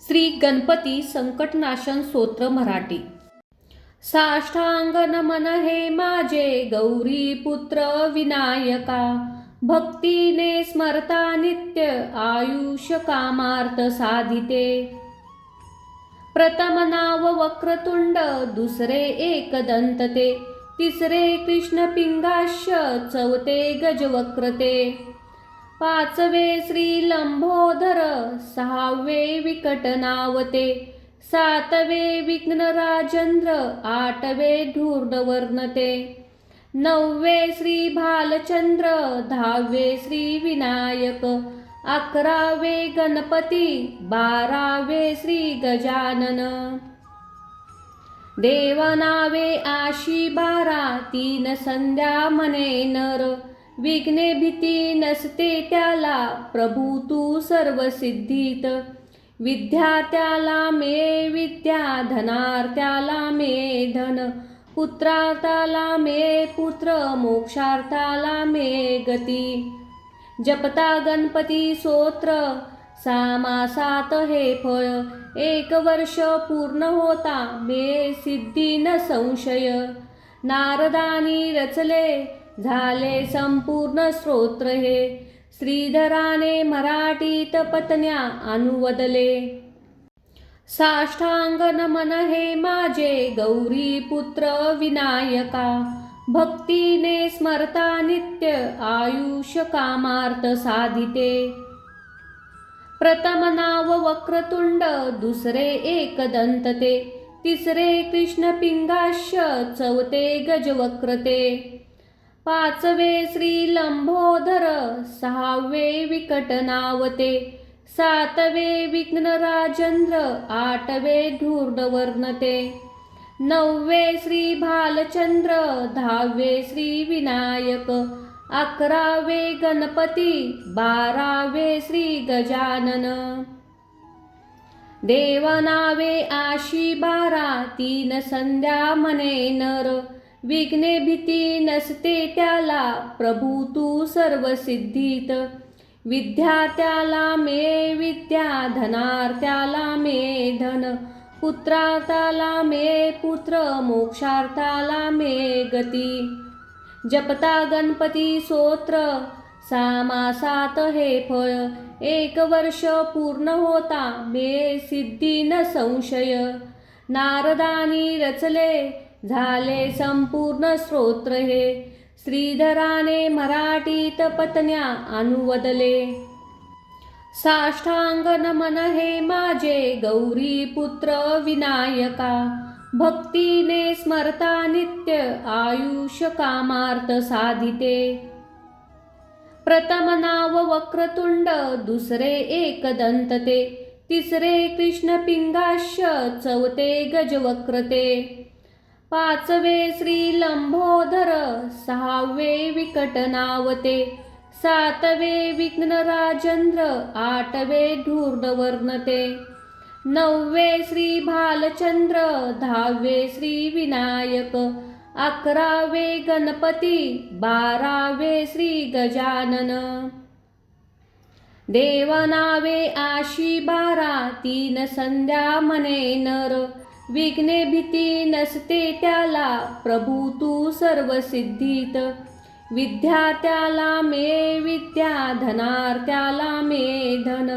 श्री गणपती संकटनाशन स्तोत्र मराठी। साष्टांग नमन हे माझे गौरी पुत्र विनायका, भक्तीने स्मरता नित्य आयुष्य कामार्थ साधिते। प्रथम नाव वक्रतुंड, दुसरे एकदंत ते, तिसरे कृष्ण पिंगाक्ष, चौथे गजवक्रते, पाचवे श्री लंबोदर, सहावे विकट नावते, सातवे विघ्नराजेंद्र, आठवे धूर्णवर्णते, नववे श्री भालचंद्र, दहावे श्री विनायक, अकरावे गणपती, बारावे श्री गजानन। देवनावे आशी बारा, तीन संध्या म्हणे नर, विघ्ने भीती नसते त्याला, प्रभू तू सर्व सिद्धीत। विद्यार्थ्याला मिळे विद्या, धनार्थ्याला मिळे धन, पुत्रार्थाला मिळे पुत्र, मोक्षार्थाला मिळे गती। जपता गणपती स्तोत्र, सामासात हे फळ, एक वर्ष पूर्ण होता मिळे सिद्धी न संशय। नारदानी रचले झाले संपूर्ण स्तोत्र हे, श्रीधराने मराठीत पत्न्या अनुवदले। साष्टांग नमन हे माझे गौरी पुत्र विनायका, भक्तीने स्मरता नित्य आयुष्य कामार्थ साधिते। प्रथम नाव वक्रतुंड, दुसरे एकदंत ते, तिसरे कृष्ण पिंगाक्ष, चौथे गजवक्रते, पाचवे श्री लंबोदर, सहावे विकट नावते, सातवे विघ्नराजेंद्र, आठवे धूर्णवर्णते, नववे श्री भालचंद्र, दहावे श्री विनायक, अकरावे गणपती, बारावे श्री गजानन। देवनावे आशी बारा, तीन संध्या म्हणे नर, विघ्ने भीती नसते त्याला, प्रभू तू सर्व सिद्धीत। विद्यार्थ्याला मिळे विद्या, धनार्थ्याला मिळे धन, पुत्रार्थाला मिळे पुत्र, मोक्षार्थाला मिळे गती। जपता गणपती स्तोत्र, सामासात हे फळ, एक वर्ष पूर्ण होता मिळे सिद्धी न संशय। नारदानी रचले झाले संपूर्ण स्तोत्र हे, श्रीधराने मराठीत पत्न्या अनुवदले। साष्टांग नमन हे माझे गौरी पुत्र विनायका, भक्तीने स्मरता नित्य आयुष्य कामार्थ साधिते। प्रथम नाव वक्रतुंड, दुसरे एकदंत ते, तिसरे कृष्ण पिंगाक्ष, चौथे गजवक्रते, पाचवे श्री लंबोदर, सहावे विकट नावते, सातवे विघ्नराजेंद्र, आठवे धूर्णवर्णते, नववे श्री भालचंद्र, दहावे श्री विनायक, अकरावे गणपती, बारावे श्री गजानन। देवनावे आशी बारा, तीन संध्या म्हणे नर, विघ्ने भीती नसते त्याला, प्रभू तू सर्व सिद्धीत। विद्यार्थ्याला मिळे विद्या, धनार्थ्याला मिळे धन,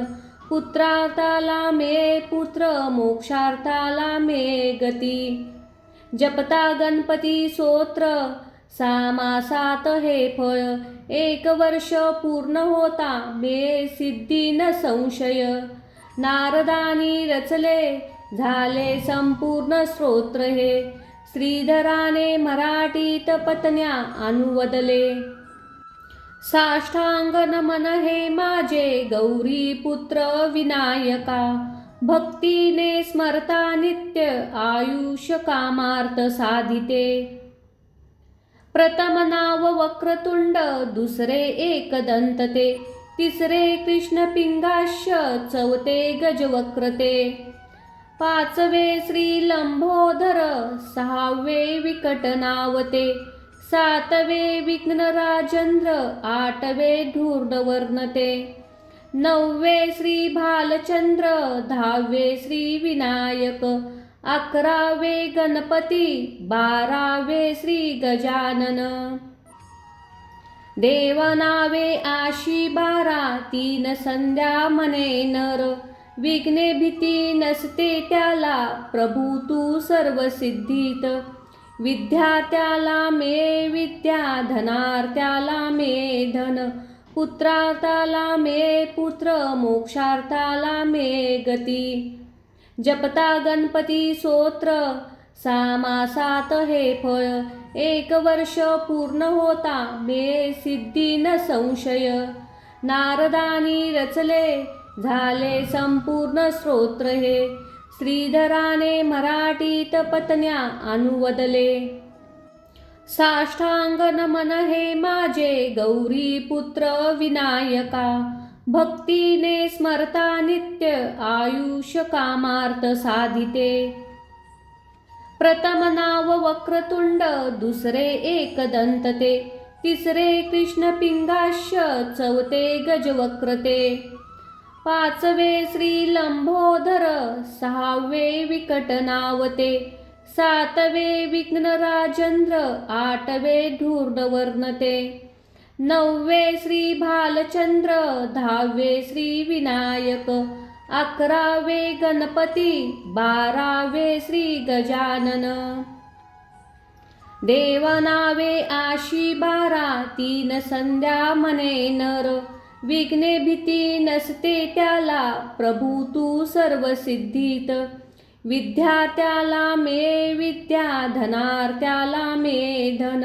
पुत्रार्थाला मिळे पुत्र, मोक्षार्थाला मिळे गती। जपता गणपती स्तोत्र, सामासात हे फळ, एक वर्ष पूर्ण होता मिळे सिद्धी न संशय। नारदानी रचले झाले संपूर्ण स्तोत्र हे, श्रीधराने मराठीत पत्न्या अनुवदले। साष्टांग नमन हे माझे गौरी पुत्र विनायका, भक्तीने स्मरता नित्य आयुष्य कामार्थ साधिते। प्रथम नाव वक्रतुंड, दुसरे एकदंत ते, तिसरे कृष्ण पिंगाक्ष, चौथे गजवक्रते, पाचवे श्री लंबोदर, सहावे विकट नावते, सातवे विघ्नराजेंद्र, आठवे धूर्णवर्णते, 9वे श्री भालचंद्र, 10वे श्री विनायक, 11वे गणपती, 12वे श्री गजानन. देवनावे आशी 12, 3 संध्या म्हणे नर, विघ्ने भीती नसते त्याला, प्रभू तू सर्व सिद्धीत. विद्यार्थ्याला मिळे विद्या, धनार्थ्याला मिळे धन, पुत्रार्थाला मिळे पुत्र, मोक्षार्थाला मिळे गती. जपता गणपती स्तोत्र, 6 मासात हे फळ, 1 वर्ष पूर्ण होता मिळे सिद्धी न संशय. नारदानी रचले झाले संपूर्ण स्तोत्र हे, श्रीधराने मराठीत पत्न्या अनुवदले. साष्टांग नमन हे माझे गौरी पुत्र विनायका, भक्तीने स्मरता नित्य आयुष्य कामार्थ साधिते. प्रथम नाव वक्रतुंड, दुसरे एकदंत ते, तिसरे कृष्ण पिंगाक्ष, चौथे गजवक्रते. 5वे श्री लंबोदर, 6वे विकट नावते, 7वे विघ्नराजेंद्र, 8वे धूर्णवर्णते. 9वे श्री भालचंद्र, 10वे श्री विनायक, 11वे गणपती, 12वे श्री गजानन. देवनावे आशी 12, 3 संध्या म्हणे नर, विघ्ने भीती नसते त्याला, प्रभू तू सर्व सिद्धीत. विद्यार्थ्याला मिळे विद्या, धनार्थ्याला मिळे धन,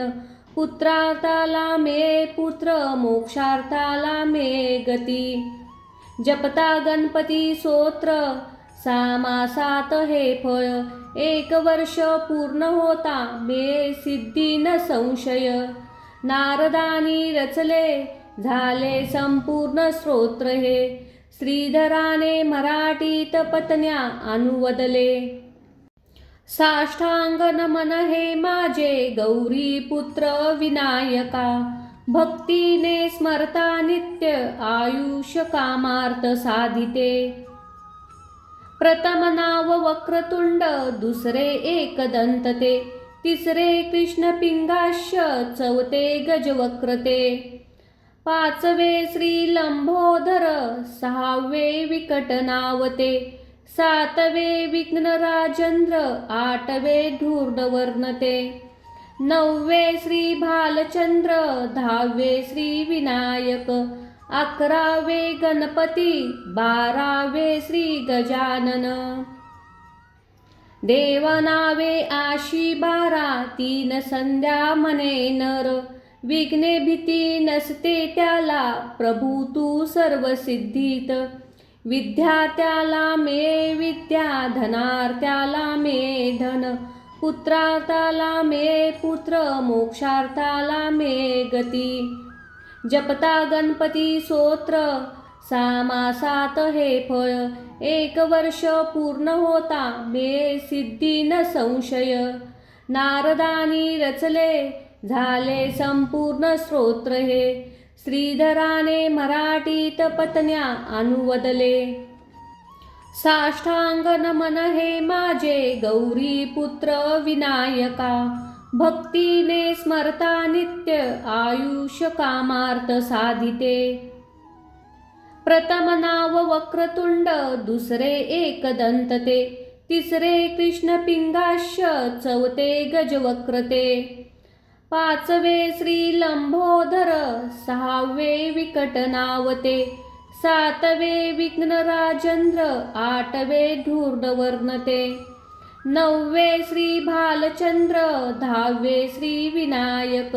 पुत्रार्थाला मिळे पुत्र, मोक्षार्थाला मिळे गती. जपता गणपती स्तोत्र, 6 मासात हे फळ, 1 वर्ष पूर्ण होता मिळे सिद्धी न संशय. नारदानी रचले झाले संपूर्ण स्तोत्र हे, श्रीधराने मराठीत पत्न्या अनुवदले. साष्टांग नमन हे माझे गौरी पुत्र विनायका, भक्तीने स्मरता नित्य आयुष्य कामार्थ साधिते. प्रथम नाव वक्रतुंड, दुसरे एकदंत ते, तिसरे कृष्ण पिंगाक्ष, चौथे गजवक्रते. 5वे श्री लंबोदर, 6वे विकट नावते, 7वे विघ्नराजेंद्र, 8वे धूर्णवर्णते. 9वे श्री भालचंद्र, 10वे श्री विनायक, 11वे गणपती, 12वे श्री गजानन. देवनावे आशी 12, 3 संध्या म्हणे नर, विघ्ने भीती नसते त्याला, प्रभू तू सर्व सिद्धीत. विद्यार्थ्याला मिळे विद्या, धनार्थ्याला मिळे धन, पुत्रार्थाला मिळे पुत्र, मोक्षार्थाला मिळे गती. जपता गणपती स्तोत्र, 6 मासात हे फळ, 1 वर्ष पूर्ण होता मिळे सिद्धी न संशय. नारदानी रचले झाले संपूर्ण स्तोत्र हे, श्रीधराने मराठीत पत्न्या अनुवदले. साष्टांग नमन हे माझे गौरी पुत्र विनायका, भक्तीने स्मरता नित्य आयुष्य कामार्थ साधिते. प्रथम नाव वक्रतुंड, दुसरे एकदंत ते, तिसरे कृष्ण पिंगाक्ष, चौथे गजवक्रते. 5वे श्री लंबोदर, 6वे विकट नावते, 7वे विघ्नराजेंद्र, 8वे धूर्णवर्णते. 9वे श्री भालचंद्र, 10वे श्री विनायक,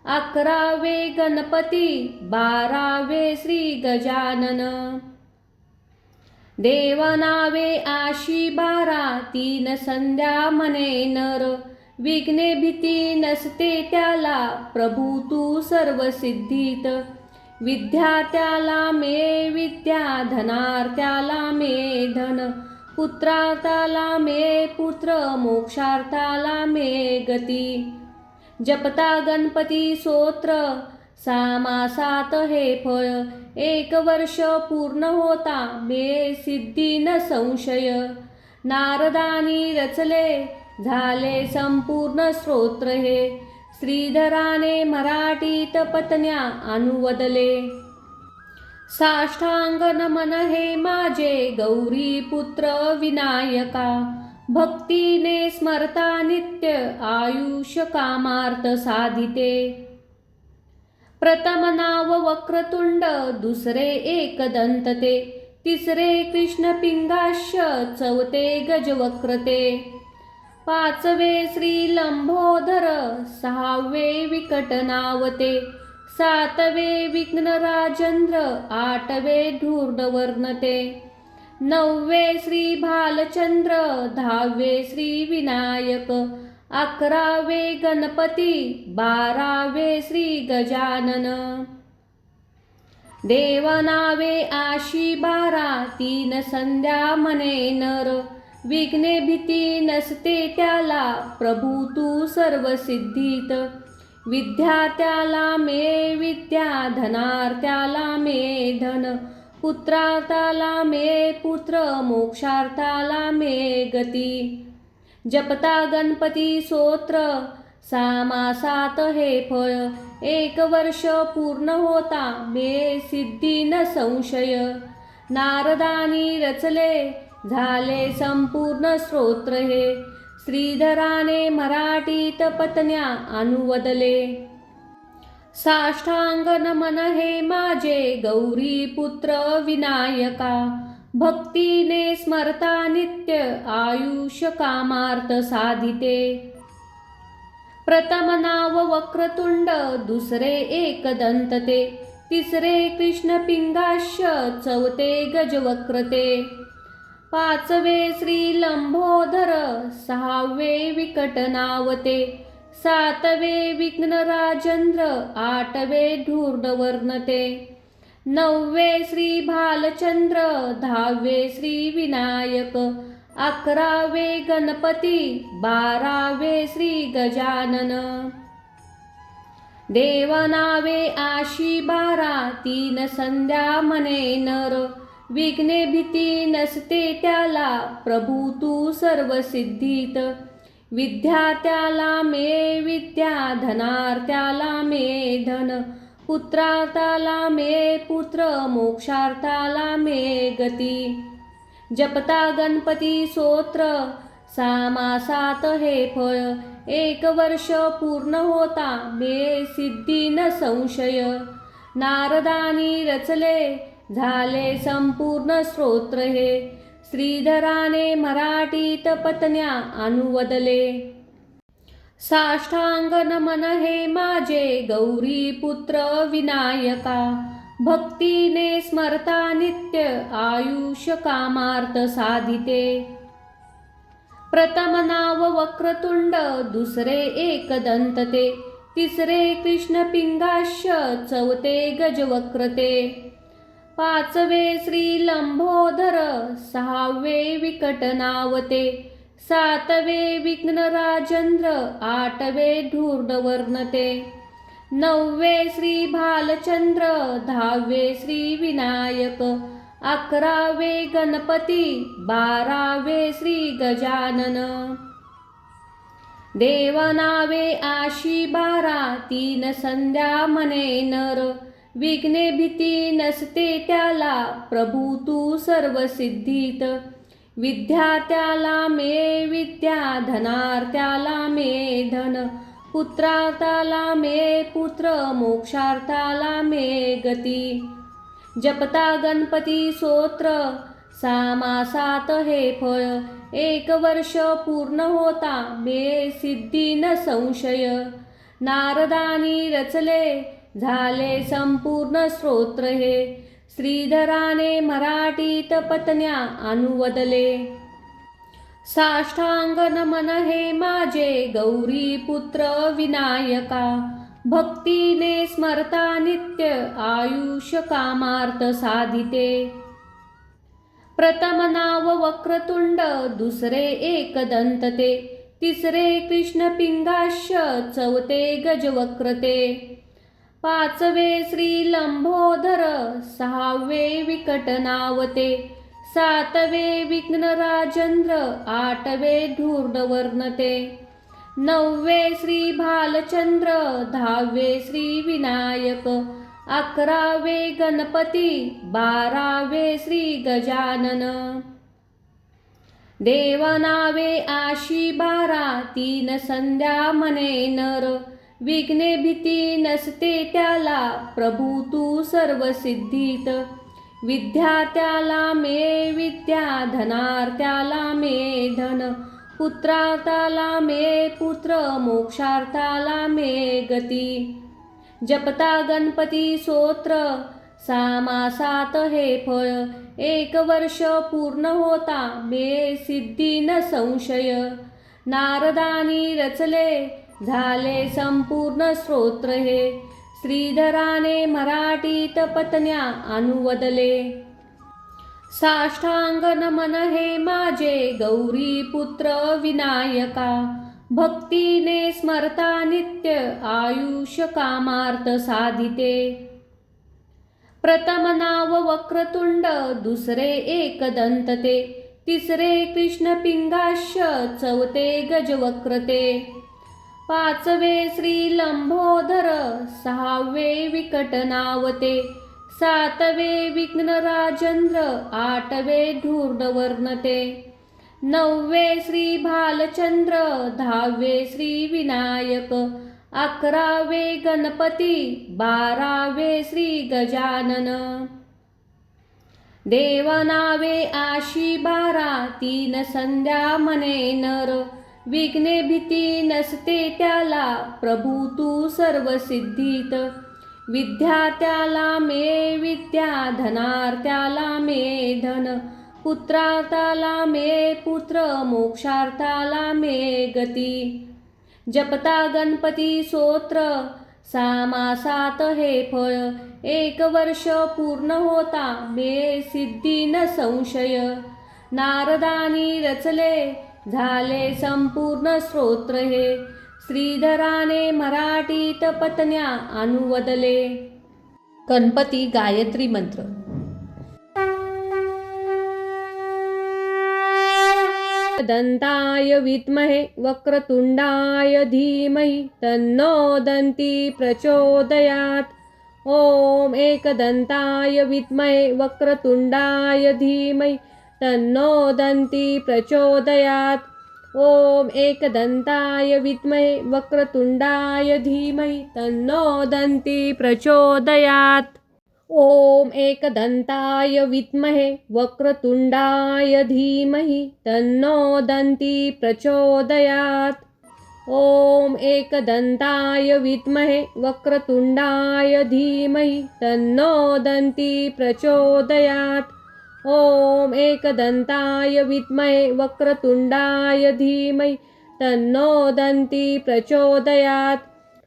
11वे गणपती, 12वे श्री गजानन. देवनावे आशी 12, 3 संध्या म्हणे नर, विघ्ने भीती नसते त्याला, प्रभू तू सर्व सिद्धीत. विद्यार्थ्याला मिळे विद्या, धनार्थ्याला मिळे धन, पुत्रार्थाला मिळे पुत्र, मोक्षार्थाला मिळे गती. जपता गणपती स्तोत्र, सामासात हे फळ 1 वर्ष पूर्ण होता मे सिद्धी न संशय. नारदानी रचले झाले संपूर्ण स्तोत्र हे. श्रीधराने मराठीत पत्न्या अनुवदले. साष्टांग नमन हे माझे गौरी पुत्र विनायका. भक्तीने स्मरता नित्य आयुष्य कामार्थ साधिते. प्रथम नाव वक्रतुंड, दुसरे एकदंत ते, तिसरे कृष्ण पिंगाक्ष, चौथे गजवक्र ते, पाचवे श्री लंबोदर, सहावे विकट नाव ते, सातवे विघ्नराजेंद्र, आठवे धूर्णवर्ण ते, नववे श्री भालचंद्र, दहावे श्री विनायक, 11वे गणपती, 12वे श्री गजानन. देवनावे आशी 12, 3 संध्या म्हणे नर. विघ्ने भीती नसते त्याला, प्रभू तू सर्व सिद्धीत. विद्यार्थ्याला मिळे विद्या, धनार्थ्याला मिळे धन, पुत्रार्थाला मिळे पुत्र, मोक्षार्थाला मिळे गती. जपता गणपती स्तोत्र, सामासात हे फळ 1 वर्ष पूर्ण होता मे सिद्धी न संशय. नारदानी रचले झाले संपूर्ण स्तोत्र हे. श्रीधराने मराठीत पत्न्या अनुवदले. साष्टांग नमन हे माझे गौरी पुत्र विनायका. भक्तीने स्मरता नित्य आयुष्य कामार्थ साधिते. प्रथम नाव वक्रतुंड, दुसरे एकदंत ते, तिसरे कृष्ण पिंगाक्ष, चौथे गजवक्र ते, पाचवे श्री लंबोदर, सहावे विकट नाव ते, सातवे विघ्नराजेंद्र, आठवे धूर्णवर्ण ते, नववे श्री भालचंद्र, 10वे श्री विनायक, 11वे गणपती, 12वे श्री गजानन. देवनावे आशी 12, 3 संध्या म्हणे नर. विघ्ने भीती नसते त्याला, प्रभू तू सर्व सिद्धीत. विद्यार्थ्याला मिळे विद्या, धनार्थ्याला मिळे धन, पुत्रार्थाला मिळे पुत्र, मोक्षार्थाला मिळे गती. जपता गणपती स्तोत्र, सामासात हे फळ 1 वर्ष पूर्ण होता मे सिद्धी न संशय. नारदानी रचले झाले संपूर्ण स्तोत्र हे. श्रीधराने मराठीत पत्न्या अनुवदले. साष्टांग नमन हे माझे गौरी पुत्र विनायका. भक्तीने स्मरता नित्य आयुष्य कामार्थ साधिते. प्रथम नाव वक्रतुंड, दुसरे एकदंत ते, तिसरे कृष्ण पिंगाक्ष, चौथे गजवक्र ते, पाचवे श्री लंबोदर, सहावे विकट नाव ते, सातवे विघ्नराजेंद्र, आठवे धूर्णवर्ण ते, नववे श्री भालचंद्र, 10वे श्री विनायक, 11वे गणपती, 12वे श्री गजानन. देवनावे आशी 12, 3 संध्या म्हणे नर. विघ्ने भीती नसते त्याला, प्रभू तू सर्व सिद्धीत. विद्यार्थ्याला मिळे विद्या, धनार्थ्याला मिळे धन, पुत्रार्थाला मिळे पुत्र, मोक्षार्थाला मिळे गती. जपता गणपती स्तोत्र, सामासात हे फळ 1 वर्ष पूर्ण होता मे सिद्धी न संशय. नारदानी रचले झाले संपूर्ण स्तोत्र हे. श्रीधराने मराठीत पत्न्या अनुवदले. साष्टांग नमन हे माझे गौरी पुत्र विनायका. भक्तीने स्मरता नित्य आयुष्य कामार्थ साधिते. प्रथम नाव वक्रतुंड, दुसरे एकदंत ते, तिसरे कृष्ण पिंगाक्ष, चौथे गजवक्र ते, पाचवे श्री लंबोदर, सहावे विकट नावते, सातवे विघ्नराजेंद्र, आठवे धूर्णवर्णते, नववे श्री भालचंद्र, दहावे श्री विनायक, अकरावे गणपती, बारावे श्री गजानन. देवनावे आशी बारा, तीन संध्या म्हणे नर, विघ्ने भीती नसते त्याला, प्रभू तू सर्व सिद्धीत. विद्यार्थ्याला मिळे विद्या, धनार्थ्याला मिळे धन, पुत्रार्थाला मिळे पुत्र, मोक्षार्थाला मिळे गती. जपता गणपती स्तोत्र, सामासात हे फळ, एक वर्ष पूर्ण होता मिळे सिद्धी न संशय. नारदानी रचले झाले संपूर्ण स्तोत्र हे, श्रीधराने मराठीत पत्न्या अनुवदले. साष्टांग नमन हे माझे गौरी पुत्र विनायका, भक्तीने स्मरता नित्य आयुष्य कामार्थ साधिते. प्रथम नाव वक्रतुंड, दुसरे एकदंतते, तिसरे कृष्ण पिंगाक्ष, चौथे गजवक्रते, पाचवे श्री लंबोदर, सहावे विकट नावते, सातवे विघ्नराजेंद्र, आठवे धूर्णवर्णते, नववे श्री भालचंद्र, दहावे श्री विनायक, अकरावे गणपती, बारावे श्री गजानन. देवनावे आशी बारा, तीन संध्या म्हणे नर, विघ्ने भीती नसते त्याला, प्रभू तू सर्व सिद्धीत. विद्यार्थ्याला मिळे विद्या, धनार्थ्याला मिळे धन, पुत्रार्थाला मिळे पुत्र, मोक्षार्थाला मिळे गती. जपता गणपती स्तोत्र, सामासात हे फळ, एक वर्ष पूर्ण होता मिळे सिद्धी न संशय. नारदानी रचले झाले संपूर्ण स्तोत्र हे, श्रीधराने मराठीत पत्न्या अनुवदले. गणपती गायत्री मंत्र. दंताय विद्महे वक्रतुंडाय धीमहि, तन्नो दन्ती प्रचोदयात्. ओम एकदंताय विद्महे वक्रतुंडाय धीमहि, तन्नो दन्ती प्रचोदयात्. ओम एकदंताय विद्महे वक्रतुंडाय धीमहि, तन्नो दन्ती प्रचोदयात्. ओम एकदंताय विद्महे वक्रतुंडाय धीमहि, तन्नो दन्ती प्रचोदयात्. ओम एकदंताय विद्महे वक्रतुंडाय धीमहि, तन्नो दन्ती प्रचोदयात्. ओम एकदंताय विद्महे वक्रतुंडाय धीमहि, तन्नो दन्ती प्रचोदयात्.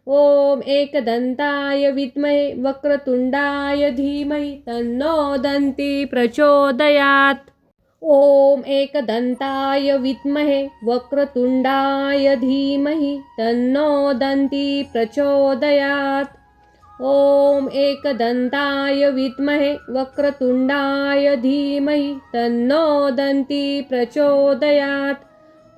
ओम एकदंताय विद्महे वक्रतुंडाय धीमहि, तन्नो दन्ती प्रचोदयात्. ओम एकदंताय विद्महे वक्रतुंडाय धीमहि, तन्नो दन्ती प्रचोदयात्. ओम एकदंताय विद्महे वक्रतुंडाय धीमहि, तन्नो दन्ती प्रचोदयात्.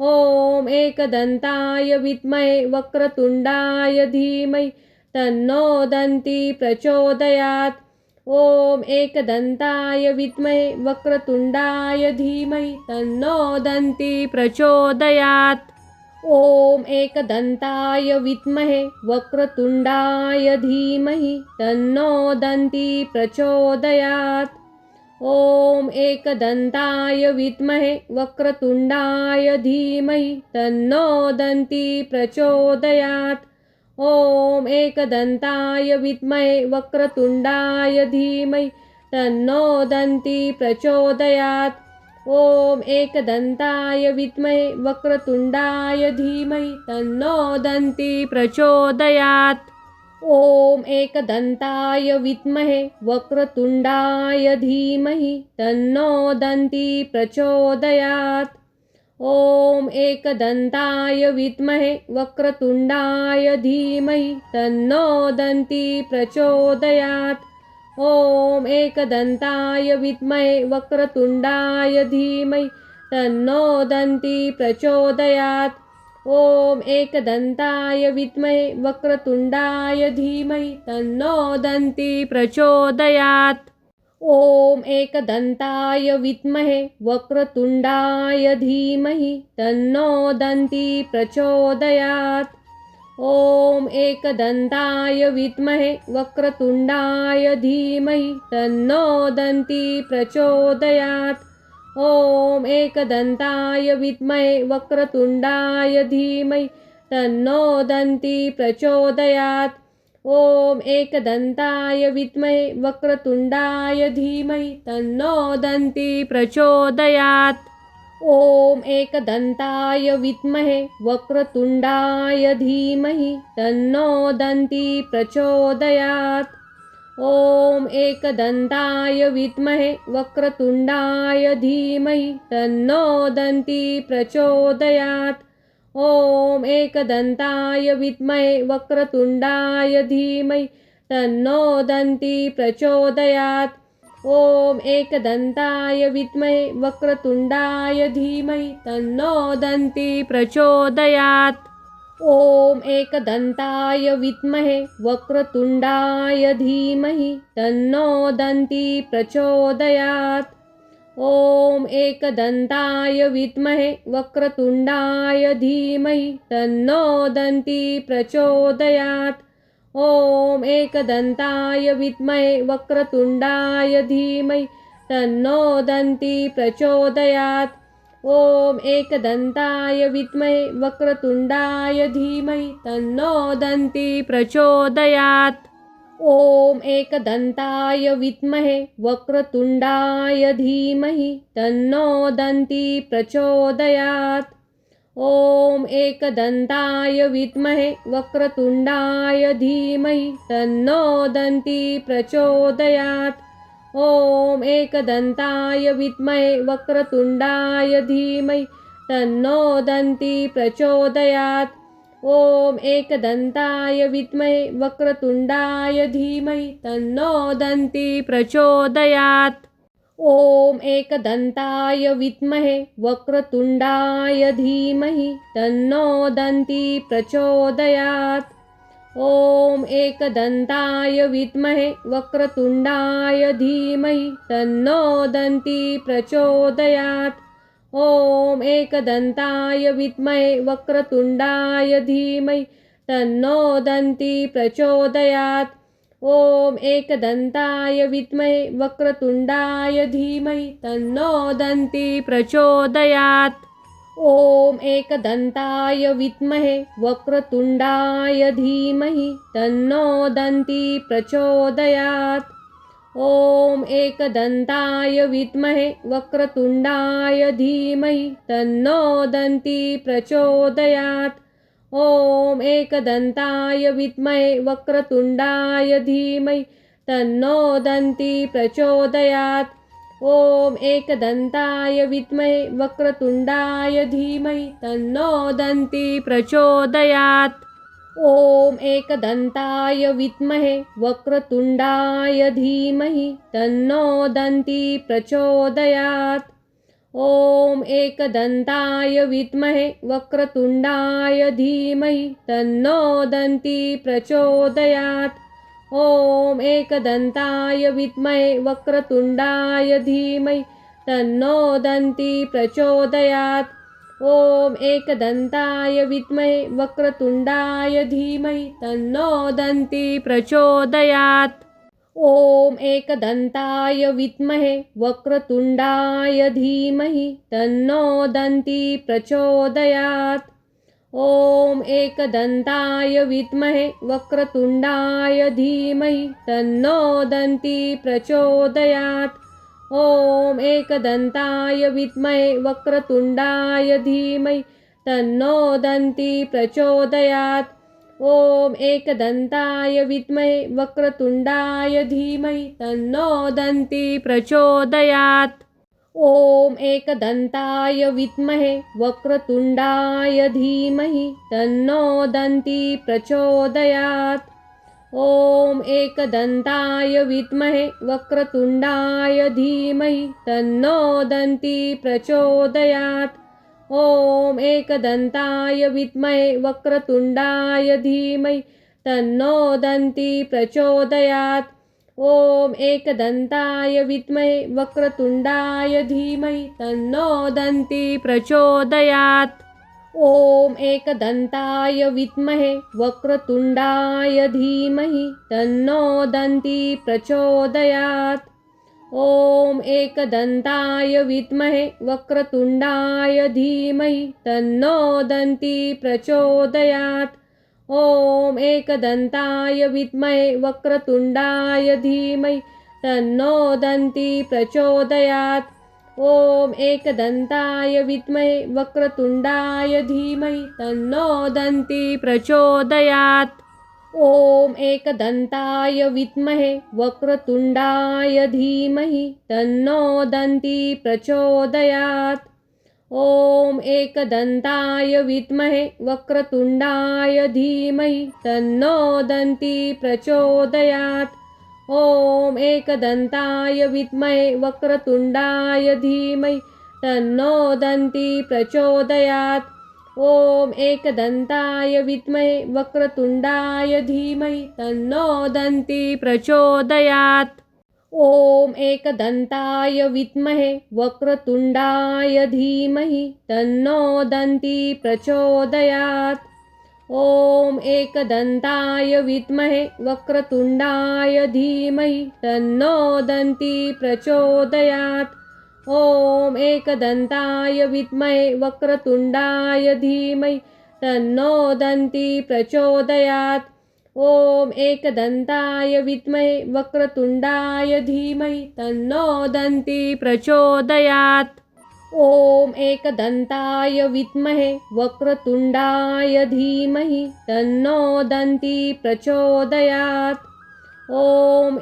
ओम एकदंताय विद्महे वक्रतुंडाय धीमहि, तन्नो दन्ती प्रचोदयात्. ओम एकदंताय विद्महे वक्रतुंडाय धीमहि, तन्नो दन्ती प्रचोदयात्. ओम एकदंताय विद्महे वक्रतुंडाय धीमहि, तन्नो दन्ती प्रचोदयात्. ओम एकदंताय विद्महे वक्रतुंडाय धीमहि, तन्नो दन्ती प्रचोदयात्. ओम एकदंताय विद्महे वक्रतुंडाय धीमहि, तन्नो दन्ती प्रचोदयात्. ओम एकदंताय विद्महे वक्रतुंडाय धीमहि, तन्नो दन्ती प्रचोदयात्. ओम एकदंताय विद्महे वक्रतुंडाय धीमहि, तन्नो दन्ती प्रचोदयात्. ॐ एकदन्ताय विद्महे वक्रतुण्डाय धीमहि तन्नो दन्ती प्रचोदयात्। ॐ एकदन्ताय विद्महे वक्रतुण्डाय धीमहि तन्नो दन्ती प्रचोदयात्। ॐ एकदन्ताय विद्महे वक्रतुण्डाय धीमहि तन्नो दन्ती प्रचोदयात्। ॐ एकदन्ताय विद्महे वक्रतुण्डाय धीमहि तन्नो दन्ती प्रचोदयात्। ॐ एकदन्ताय विद्महे वक्रतुण्डाय धीमहि तन्नो दन्ती प्रचोदयात्। ॐ एकदन्ताय विद्महे वक्रतुण्डाय धीमहि तन्नो दन्ती प्रचोदयात्। ॐ एकदन्ताय विद्महे वक्रतुण्डाय धीमहि तन्नो दन्ती प्रचोदयात्। ॐ एकदन्ताय विद्महे वक्रतुण्डाय धीमहि तन्नो दन्ती प्रचोदयात्। ॐ एकदन्ताय विद्महे वक्रतुण्डाय धीमहि तन्नो दन्ती प्रचोदयात्। ॐ एकदन्ताय विद्महे वक्रतुण्डाय धीमहि तन्नो दन्ती प्रचोदयात्। ॐ एकदन्ताय विद्महे वक्रतुण्डाय धीमहि तन्नो दन्ती प्रचोदयात्। ॐ एकदन्ताय विद्महे वक्रतुण्डाय धीमहि तन्नो दन्ती प्रचोदयात्। ॐ एकदन्ताय विद्महे वक्रतुण्डाय धीमहि तन्नो दन्ती प्रचोदयात्। ॐ एकदन्ताय विद्महे वक्रतुण्डाय धीमहि तन्नो दन्ती प्रचोदयात्। ॐ एकदन्ताय विद्महे वक्रतुण्डाय धीमहि तन्नो दन्ती प्रचोदयात्। ॐ एकदन्ताय विद्महे वक्रतुण्डाय धीमहि तन्नो दन्ती प्रचोदयात्। ॐ एकदन्ताय विद्महे वक्रतुण्डाय धीमहि तन्नो दन्ती प्रचोदयात्। ॐ एकदन्ताय विद्महे वक्रतुण्डाय धीमहि तन्नो दन्ती प्रचोदयात्। ॐ एकदन्ताय विद्महे वक्रतुण्डाय धीमहि तन्नो दन्ती प्रचोदयात्। ॐ एकदन्ताय विद्महे वक्रतुण्डाय धीमहि तन्नो दन्ती प्रचोदयात्। ॐ एकदन्ताय विद्महे वक्रतुण्डाय धीमहि तन्नो दन्ती प्रचोदयात्। ॐ एकदन्ताय विद्महे वक्रतुण्डाय धीमहि तन्नो दन्ती प्रचोदयात्। ॐ एकदन्ताय विद्महे वक्रतुण्डाय धीमहि तन्नो दन्ती प्रचोदयात्। ॐ एकदन्ताय विद्महे वक्रतुण्डाय धीमहि तन्नो दन्ती प्रचोदयात्। ॐ एकदन्ताय विद्महे वक्रतुण्डाय धीमहि तन्नो दन्ती प्रचोदयात्। ॐ एकदन्ताय विद्महे वक्रतुण्डाय धीमहि तन्नो दन्ती प्रचोदयात्। ॐ एकदन्ताय विद्महे वक्रतुण्डाय धीमहि तन्नो दन्ती प्रचोदयात्। ॐ एकदन्ताय विद्महे वक्रतुण्डाय धीमहि तन्नो दन्ती प्रचोदयात्। ॐ एकदन्ताय विद्महे वक्रतुण्डाय धीमहि तन्नो दन्ती प्रचोदयात्। ॐ एकदन्ताय विद्महे वक्रतुण्डाय धीमहि तन्नो दन्ती प्रचोदयात्। ॐ एकदन्ताय विद्महे वक्रतुण्डाय धीमहि तन्नो दन्ती प्रचोदयात्। ॐ एकदन्ताय विद्महे वक्रतुण्डाय धीमहि तन्नो दन्ती प्रचोदयात्। ॐ एकदन्ताय विद्महे वक्रतुण्डाय धीमहि तन्नो दन्ती प्रचोदयात्। ॐ एकदन्ताय विद्महे वक्रतुण्डाय धीमहि तन्नो दन्ती प्रचोदयात्। ॐ एकदन्ताय विद्महे वक्रतुण्डाय धीमहि तन्नो दन्ती प्रचोदयात्। ॐ एकदन्ताय विद्महे वक्रतुण्डाय धीमहि तन्नो दन्ती प्रचोदयात्। ॐ एकदन्ताय विद्महे वक्रतुण्डाय धीमहि तन्नो दन्ती प्रचोदयात्। ॐ एकदन्ताय विद्महे वक्रतुण्डाय धीमहि तन्नो दन्ती प्रचोदयात्। ॐ एकदन्ताय विद्महे वक्रतुण्डाय धीमहि तन्नो दन्ती प्रचोदयात्। ॐ एकदन्ताय विद्महे वक्रतुण्डाय धीमहि तन्नो दन्ती प्रचोदयात्। ॐ एकदन्ताय विद्महे वक्रतुण्डाय धीमहि तन्नो दन्ती प्रचोदयात्। ॐ एकदन्ताय विद्महे वक्रतुण्डाय धीमहि तन्नो दन्ती प्रचोदयात्। ॐ एकदन्ताय विद्महे वक्रतुण्डाय धीमहि तन्नो दन्ती प्रचोदयात्। ॐ एकदन्ताय विद्महे वक्रतुण्डाय धीमहि तन्नो दन्ती प्रचोदयात्। ॐ एकदन्ताय विद्महे वक्रतुण्डाय धीमहि तन्नो दन्ती प्रचोदयात्। ॐ एकदन्ताय विद्महे वक्रतुण्डाय धीमहि तन्नो दन्ती प्रचोदयात्। ॐ एकदन्ताय विद्महे वक्रतुण्डाय धीमहि तन्नो दन्ती प्रचोदयात्। ॐ एकदन्ताय विद्महे वक्रतुण्डाय धीमहि तन्नो दन्ती प्रचोदयात्। ॐ एकदन्ताय विद्महे वक्रतुण्डाय धीमहि तन्नो दन्ती प्रचोदयात्। ॐ एकदन्ताय विद्महे वक्रतुण्डाय धीमहि तन्नो दन्ती प्रचोदयात्। ॐ एकदन्ताय विद्महे वक्रतुण्डाय धीमहि तन्नो दन्ती प्रचोदयात्। ॐ एकदन्ताय विद्महे वक्रतुण्डाय धीमहि तन्नो दन्ती प्रचोदयात्। ॐ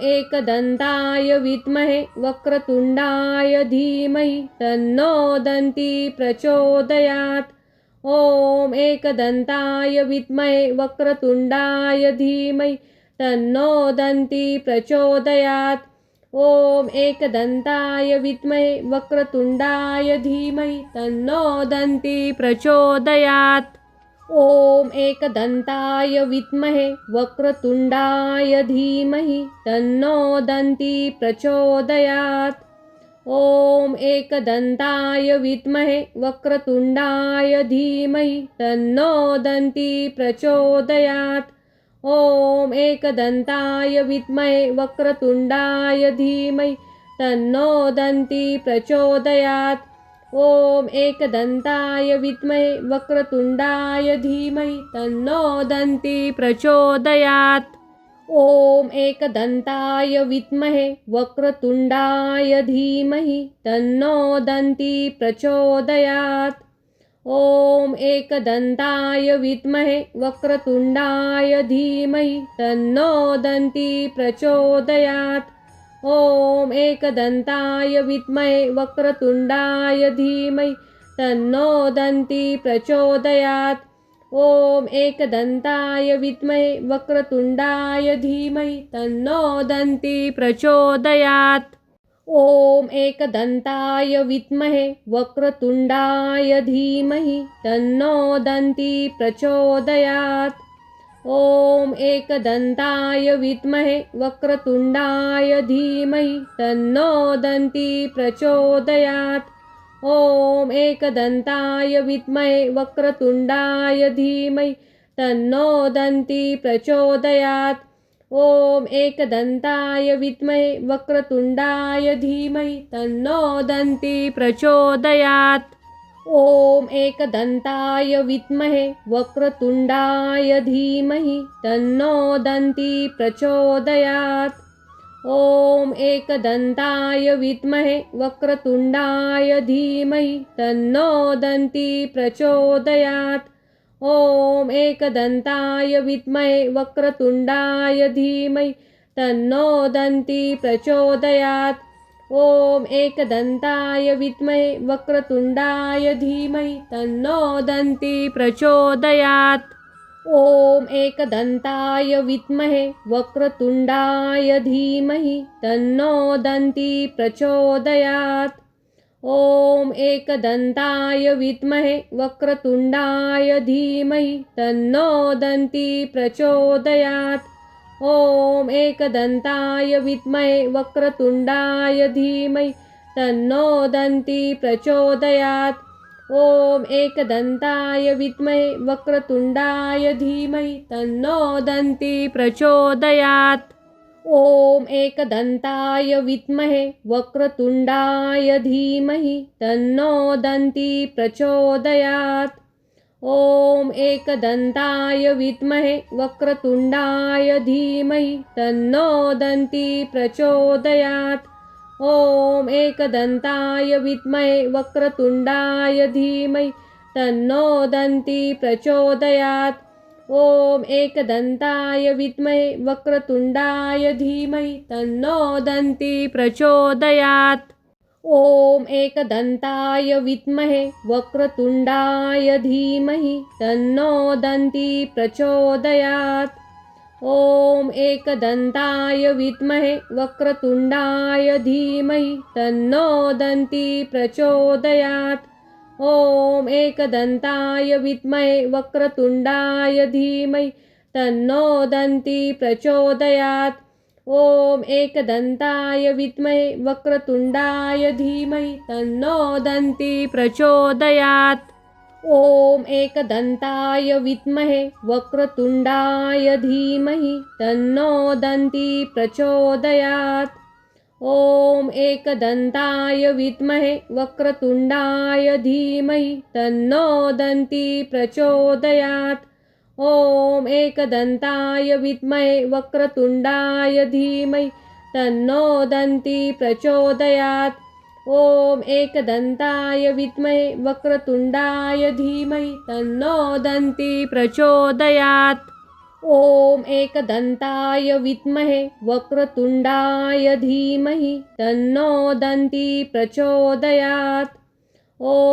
एकदन्ताय विद्महे वक्रतुण्डाय धीमहि तन्नो दन्ती प्रचोदयात्। ॐ एकदन्ताय विद्महे वक्रतुण्डाय धीमहि तन्नो दन्ती प्रचोदयात्। ॐ एकदन्ताय विद्महे वक्रतुण्डाय धीमहि तन्नो दन्ती प्रचोदयात्। ॐ एकदन्ताय विद्महे वक्रतुण्डाय धीमहि तन्नो दन्ती प्रचोदयात्। ॐ एकदन्ताय विद्महे वक्रतुण्डाय धीमहि तन्नो दन्ती प्रचोदयात्। ॐ एकदन्ताय विद्महे वक्रतुण्डाय धीमहि तन्नो दन्ती प्रचोदयात्। ॐ एकदन्ताय विद्महे वक्रतुण्डाय धीमहि तन्नो दन्ती प्रचोदयात्। ॐ एकदन्ताय विद्महे वक्रतुण्डाय धीमहि तन्नो दन्ती प्रचोदयात्। ॐ एकदन्ताय विद्महे वक्रतुण्डाय धीमहि तन्नो दन्ती प्रचोदयात्। ॐ एकदन्ताय विद्महे वक्रतुण्डाय धीमहि तन्नो दन्ती प्रचोदयात्। ॐ एकदन्ताय विद्महे वक्रतुण्डाय धीमहि तन्नो दन्ती प्रचोदयात्। ॐ एकदन्ताय विद्महे वक्रतुण्डाय धीमहि तन्नो दन्ती प्रचोदयात्। ॐ एकदन्ताय विद्महे वक्रतुण्डाय धीमहि तन्नो दन्ती प्रचोदयात्। ॐ एकदन्ताय विद्महे वक्रतुण्डाय धीमहि तन्नो दन्ती प्रचोदयात्। ॐ एकदन्ताय विद्महे वक्रतुण्डाय धीमहि तन्नो दन्ती प्रचोदयात्। ॐ एकदन्ताय विद्महे वक्रतुण्डाय धीमहि तन्नो दन्ती प्रचोदयात्। ॐ एकदन्ताय विद्महे वक्रतुण्डाय धीमहि तन्नो दन्ती प्रचोदयात्। ॐ एकदन्ताय विद्महे वक्रतुण्डाय धीमहि तन्नो दन्ती प्रचोदयात्। ॐ एकदन्ताय विद्महे वक्रतुण्डाय धीमहि तन्नो दन्ती प्रचोदयात्। ॐ एकदन्ताय विद्महे वक्रतुण्डाय धीमहि तन्नो दन्ती प्रचोदयात्। ॐ एकदन्ताय विद्महे वक्रतुण्डाय धीमहि तन्नो दन्ती प्रचोदयात्। ॐ एकदन्ताय विद्महे वक्रतुण्डाय धीमहि तन्नो दन्ती प्रचोदयात्। ॐ एकदन्ताय विद्महे वक्रतुण्डाय धीमहि तन्नो दन्ती प्रचोदयात्। ॐ एकदन्ताय विद्महे वक्रतुण्डाय धीमहि तन्नो दन्ती प्रचोदयात्। ॐ एकदन्ताय विद्महे वक्रतुण्डाय धीमहि तन्नो दन्ती प्रचोदयात्। ॐ एकदन्ताय विद्महे वक्रतुण्डाय धीमहि तन्नो दन्ती प्रचोदयात्। ॐ एकदन्ताय विद्महे वक्रतुण्डाय धीमहि तन्नो दन्ती प्रचोदयात्। ॐ एकदन्ताय विद्महे वक्रतुण्डाय धीमहि तन्नो दन्ती प्रचोदयात्। ॐ एकदन्ताय विद्महे वक्रतुण्डाय धीमहि तन्नो दन्ती प्रचोदयात्। ॐ एकदन्ताय विद्महे वक्रतुण्डाय धीमहि तन्नो दन्ती प्रचोदयात्। ॐ एकदन्ताय विद्महे वक्रतुण्डाय धीमहि तन्नो दन्ती प्रचोदयात्। ॐ एकदन्ताय विद्महे वक्रतुण्डाय धीमहि तन्नो दन्ती प्रचोदयात्। ॐ एकदन्ताय विद्महे वक्रतुण्डाय धीमहि तन्नो दन्ती प्रचोदयात्। ॐ एकदन्ताय विद्महे वक्रतुण्डाय धीमहि तन्नो दन्ती प्रचोदयात्। ॐ एकदन्ताय विद्महे वक्रतुण्डाय धीमहि तन्नो दन्ती प्रचोदयात्। ॐ एकदन्ताय विद्महे वक्रतुण्डाय धीमहि तन्नो दन्ती प्रचोदयात्।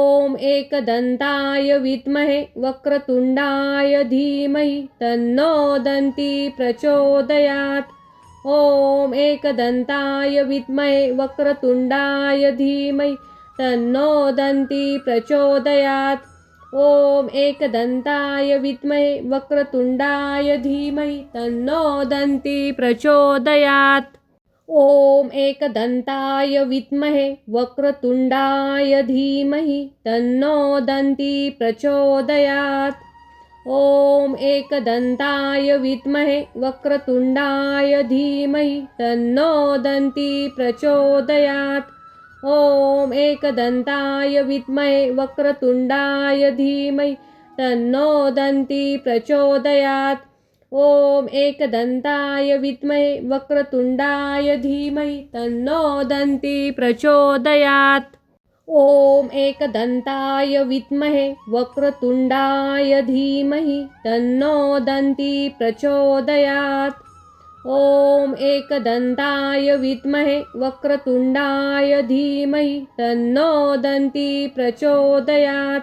ॐ एकदन्ताय विद्महे वक्रतुण्डाय धीमहि तन्नो दन्ती प्रचोदयात्। ॐ एकदन्ताय विद्महे वक्रतुण्डाय धीमहि तन्नो दन्ती प्रचोदयात्। ॐ एकदन्ताय विद्महे वक्रतुण्डाय धीमहि तन्नो दन्ती प्रचोदयात्। ॐ एकदन्ताय विद्महे वक्रतुण्डाय धीमहि तन्नो दन्ती प्रचोदयात्। ॐ एकदन्ताय विद्महे वक्रतुण्डाय धीमहि तन्नो दन्ती प्रचोदयात्। ॐ एकदन्ताय विद्महे वक्रतुण्डाय धीमहि तन्नो दन्ती प्रचोदयात्। ॐ एकदन्ताय विद्महे वक्रतुण्डाय धीमहि तन्नो दन्ती प्रचोदयात्। ॐ एकदन्ताय विद्महे वक्रतुण्डाय धीमहि तन्नो दन्ती प्रचोदयात्। ॐ एकदन्ताय विद्महे वक्रतुण्डाय धीमहि तन्नो दन्ती प्रचोदयात्।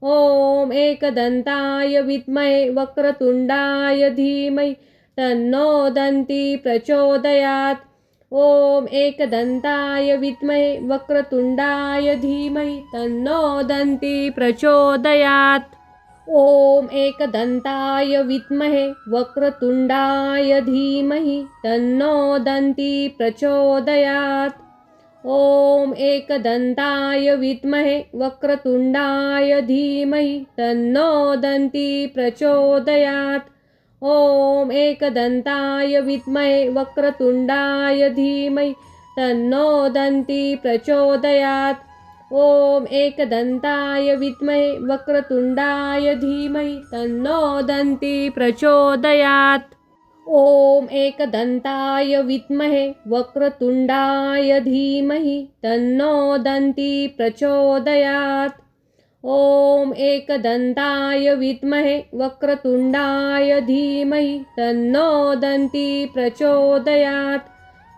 ॐ एकदन्ताय विद्महे वक्रतुण्डाय धीमहि तन्नो दन्ती प्रचोदयात्। ॐ एकदन्ताय विद्महे वक्रतुण्डाय धीमहि तन्नो दन्ती प्रचोदयात्। ॐ एकदन्ताय विद्महे वक्रतुण्डाय धीमहि तन्नो दन्ती प्रचोदयात्। ॐ एकदन्ताय विद्महे वक्रतुण्डाय धीमहि तन्नो दन्ती प्रचोदयात्। ॐ एकदन्ताय विद्महे वक्रतुण्डाय धीमहि तन्नो दन्ती प्रचोदयात्। ॐ एकदन्ताय विद्महे वक्रतुण्डाय धीमहि तन्नो दन्ती प्रचोदयात्। ॐ एकदन्ताय विद्महे वक्रतुण्डाय धीमहि तन्नो दन्ती प्रचोदयात्। ॐ एकदन्ताय विद्महे वक्रतुण्डाय धीमहि तन्नो दन्ती प्रचोदयात्।